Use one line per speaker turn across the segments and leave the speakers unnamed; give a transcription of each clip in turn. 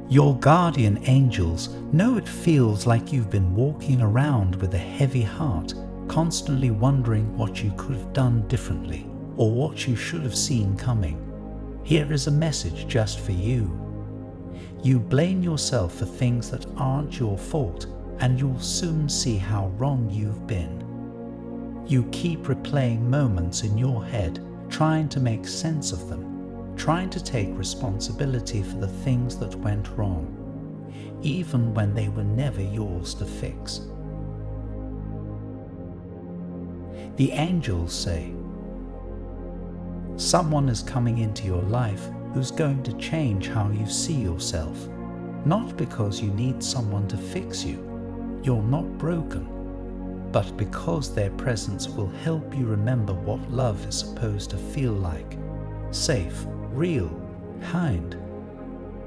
Your guardian angels know it feels like you've been walking around with a heavy heart, constantly wondering what you could have done differently or what you should have seen coming. Here is a message just for you. You blame yourself for things that aren't your fault, and you'll soon see how wrong you've been. You keep replaying moments in your head, trying to make sense of them, trying to take responsibility for the things that went wrong, even when they were never yours to fix. The angels say, someone is coming into your life who's going to change how you see yourself, not because you need someone to fix you. You're not broken, but because their presence will help you remember what love is supposed to feel like: safe, real, kind.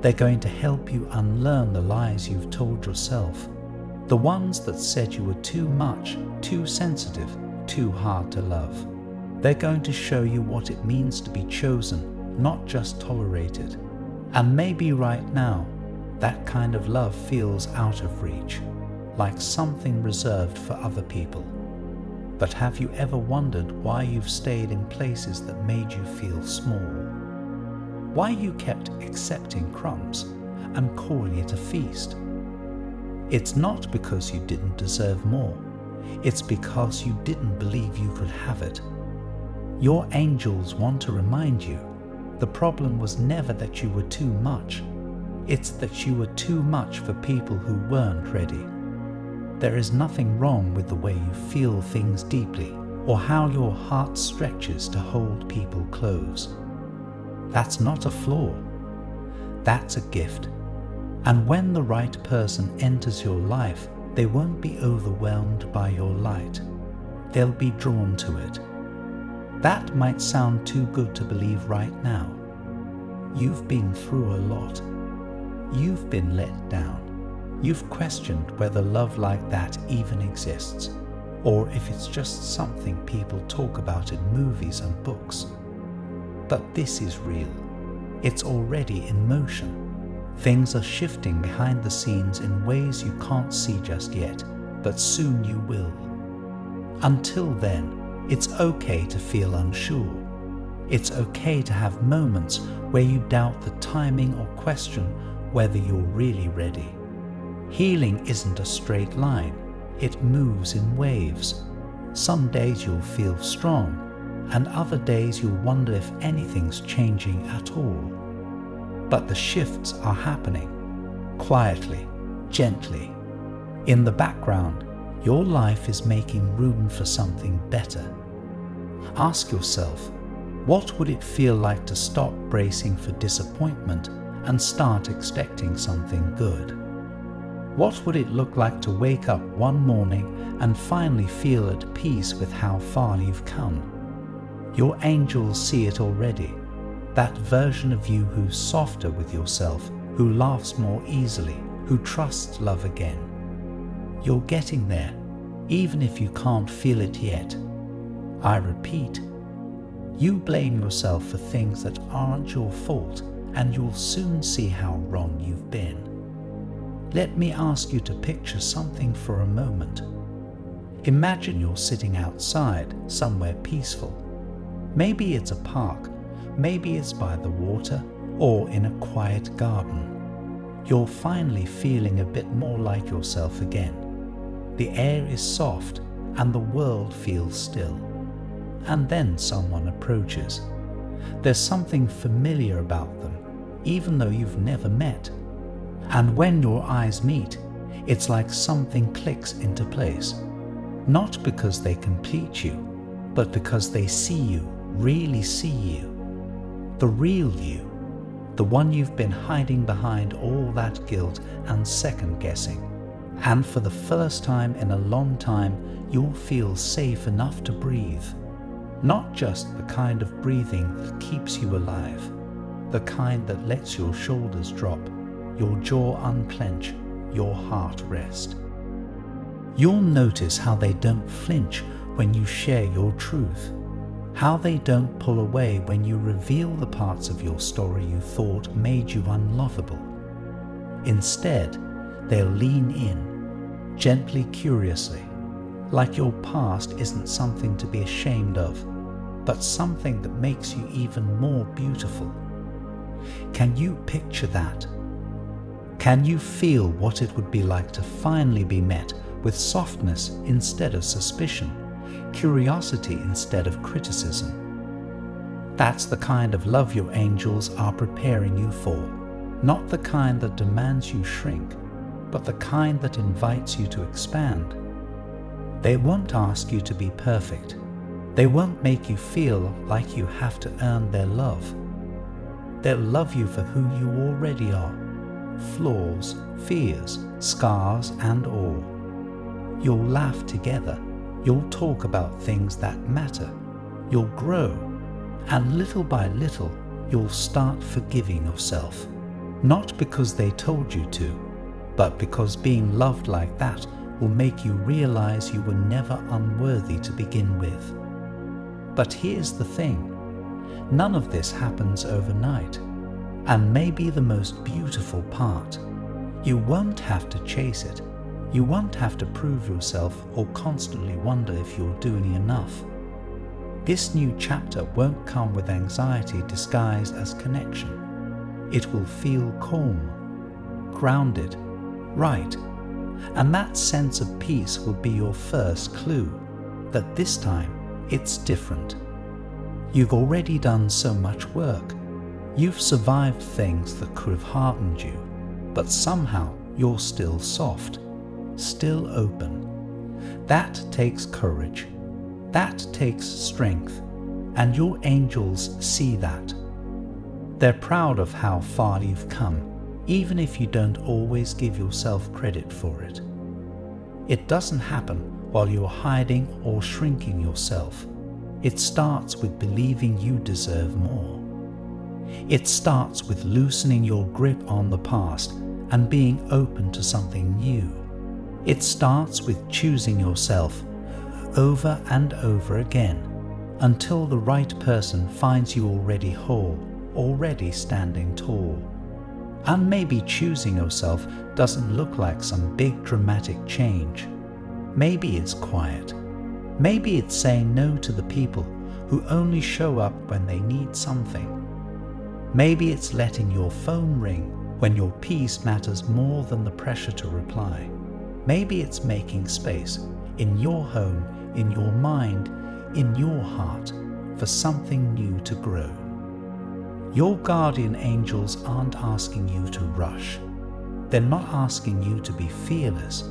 They're going to help you unlearn the lies you've told yourself, the ones that said you were too much, too sensitive, too hard to love. They're going to show you what it means to be chosen, not just tolerated. And maybe right now, that kind of love feels out of reach, like something reserved for other people. But have you ever wondered why you've stayed in places that made you feel small? Why you kept accepting crumbs and calling it a feast? It's not because you didn't deserve more. It's because you didn't believe you could have it. Your angels want to remind you, the problem was never that you were too much. It's that you were too much for people who weren't ready. There is nothing wrong with the way you feel things deeply or how your heart stretches to hold people close. That's not a flaw. That's a gift. And when the right person enters your life, they won't be overwhelmed by your light. They'll be drawn to it. That might sound too good to believe right now. You've been through a lot. You've been let down. You've questioned whether love like that even exists, or if it's just something people talk about in movies and books. But this is real. It's already in motion. Things are shifting behind the scenes in ways you can't see just yet, but soon you will. Until then, it's okay to feel unsure. It's okay to have moments where you doubt the timing or question whether you're really ready. Healing isn't a straight line. It moves in waves. Some days you'll feel strong, and other days you'll wonder if anything's changing at all. But the shifts are happening, quietly, gently. In the background, your life is making room for something better. Ask yourself, what would it feel like to stop bracing for disappointment and start expecting something good? What would it look like to wake up one morning and finally feel at peace with how far you've come? Your angels see it already, that version of you who's softer with yourself, who laughs more easily, who trusts love again. You're getting there, even if you can't feel it yet. I repeat, you blame yourself for things that aren't your fault, and you'll soon see how wrong you've been. Let me ask you to picture something for a moment. Imagine you're sitting outside, somewhere peaceful. Maybe it's a park, maybe it's by the water, or in a quiet garden. You're finally feeling a bit more like yourself again. The air is soft, and the world feels still. And then someone approaches. There's something familiar about them, even though you've never met. And when your eyes meet, it's like something clicks into place. Not because they complete you, but because they see you, really see you. The real you. The one you've been hiding behind all that guilt and second-guessing. And for the first time in a long time, you'll feel safe enough to breathe. Not just the kind of breathing that keeps you alive, the kind that lets your shoulders drop, your jaw unclench, your heart rest. You'll notice how they don't flinch when you share your truth, how they don't pull away when you reveal the parts of your story you thought made you unlovable. Instead, they'll lean in, gently, curiously, like your past isn't something to be ashamed of, but something that makes you even more beautiful. Can you picture that? Can you feel what it would be like to finally be met with softness instead of suspicion, curiosity instead of criticism? That's the kind of love your angels are preparing you for, not the kind that demands you shrink, but the kind that invites you to expand. They won't ask you to be perfect. They won't make you feel like you have to earn their love. They'll love you for who you already are, flaws, fears, scars, and all. You'll laugh together. You'll talk about things that matter. You'll grow, and little by little, you'll start forgiving yourself. Not because they told you to, but because being loved like that will make you realize you were never unworthy to begin with. But here's the thing. None of this happens overnight, and maybe the most beautiful part. You won't have to chase it. You won't have to prove yourself or constantly wonder if you're doing enough. This new chapter won't come with anxiety disguised as connection. It will feel calm, grounded, right, and that sense of peace will be your first clue that this time it's different. You've already done so much work. You've survived things that could have hardened you, but somehow you're still soft, still open. That takes courage. That takes strength, and your angels see that. They're proud of how far you've come, even if you don't always give yourself credit for it. It doesn't happen while you're hiding or shrinking yourself. It starts with believing you deserve more. It starts with loosening your grip on the past and being open to something new. It starts with choosing yourself over and over again until the right person finds you already whole, already standing tall. And maybe choosing yourself doesn't look like some big dramatic change. Maybe it's quiet. Maybe it's saying no to the people who only show up when they need something. Maybe it's letting your phone ring when your peace matters more than the pressure to reply. Maybe it's making space in your home, in your mind, in your heart for something new to grow. Your guardian angels aren't asking you to rush. They're not asking you to be fearless.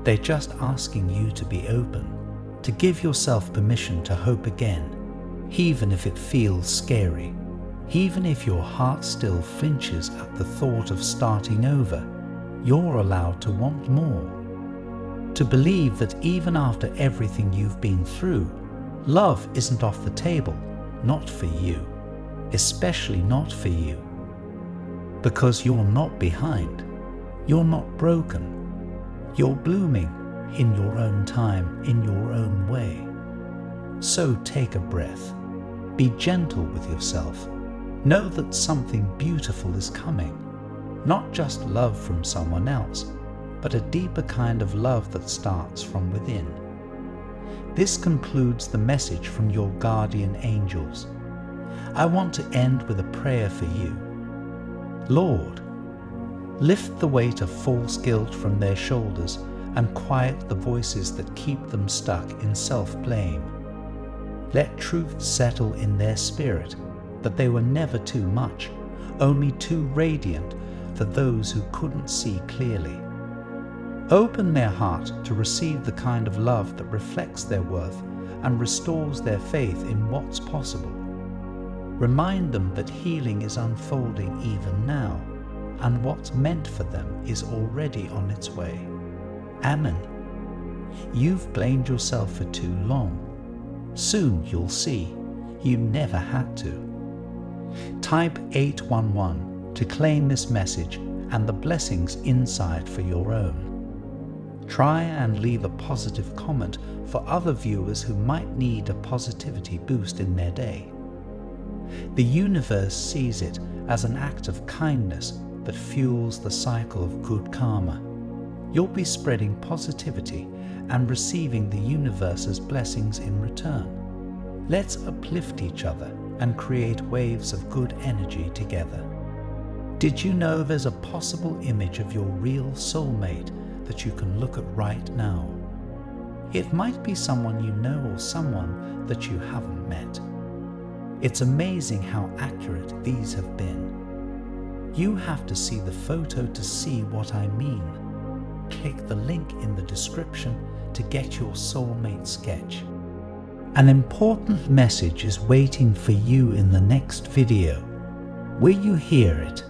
They're just asking you to be open, to give yourself permission to hope again, even if it feels scary, even if your heart still flinches at the thought of starting over. You're allowed to want more, to believe that even after everything you've been through, love isn't off the table, not for you, especially not for you, because you're not behind, you're not broken, you're blooming in your own time, in your own way. So take a breath. Be gentle with yourself. Know that something beautiful is coming. Not just love from someone else, but a deeper kind of love that starts from within. This concludes the message from your guardian angels. I want to end with a prayer for you. Lord, lift the weight of false guilt from their shoulders and quiet the voices that keep them stuck in self-blame. Let truth settle in their spirit that they were never too much, only too radiant for those who couldn't see clearly. Open their heart to receive the kind of love that reflects their worth and restores their faith in what's possible. Remind them that healing is unfolding even now, and what's meant for them is already on its way. Amen. You've blamed yourself for too long. Soon you'll see you never had to. Type 811 to claim this message and the blessings inside for your own. Try and leave a positive comment for other viewers who might need a positivity boost in their day. The universe sees it as an act of kindness that fuels the cycle of good karma. You'll be spreading positivity and receiving the universe's blessings in return. Let's uplift each other and create waves of good energy together. Did you know there's a possible image of your real soulmate that you can look at right now? It might be someone you know or someone that you haven't met. It's amazing how accurate these have been. You have to see the photo to see what I mean. Click the link in the description to get your soulmate sketch. An important message is waiting for you in the next video. Will you hear it?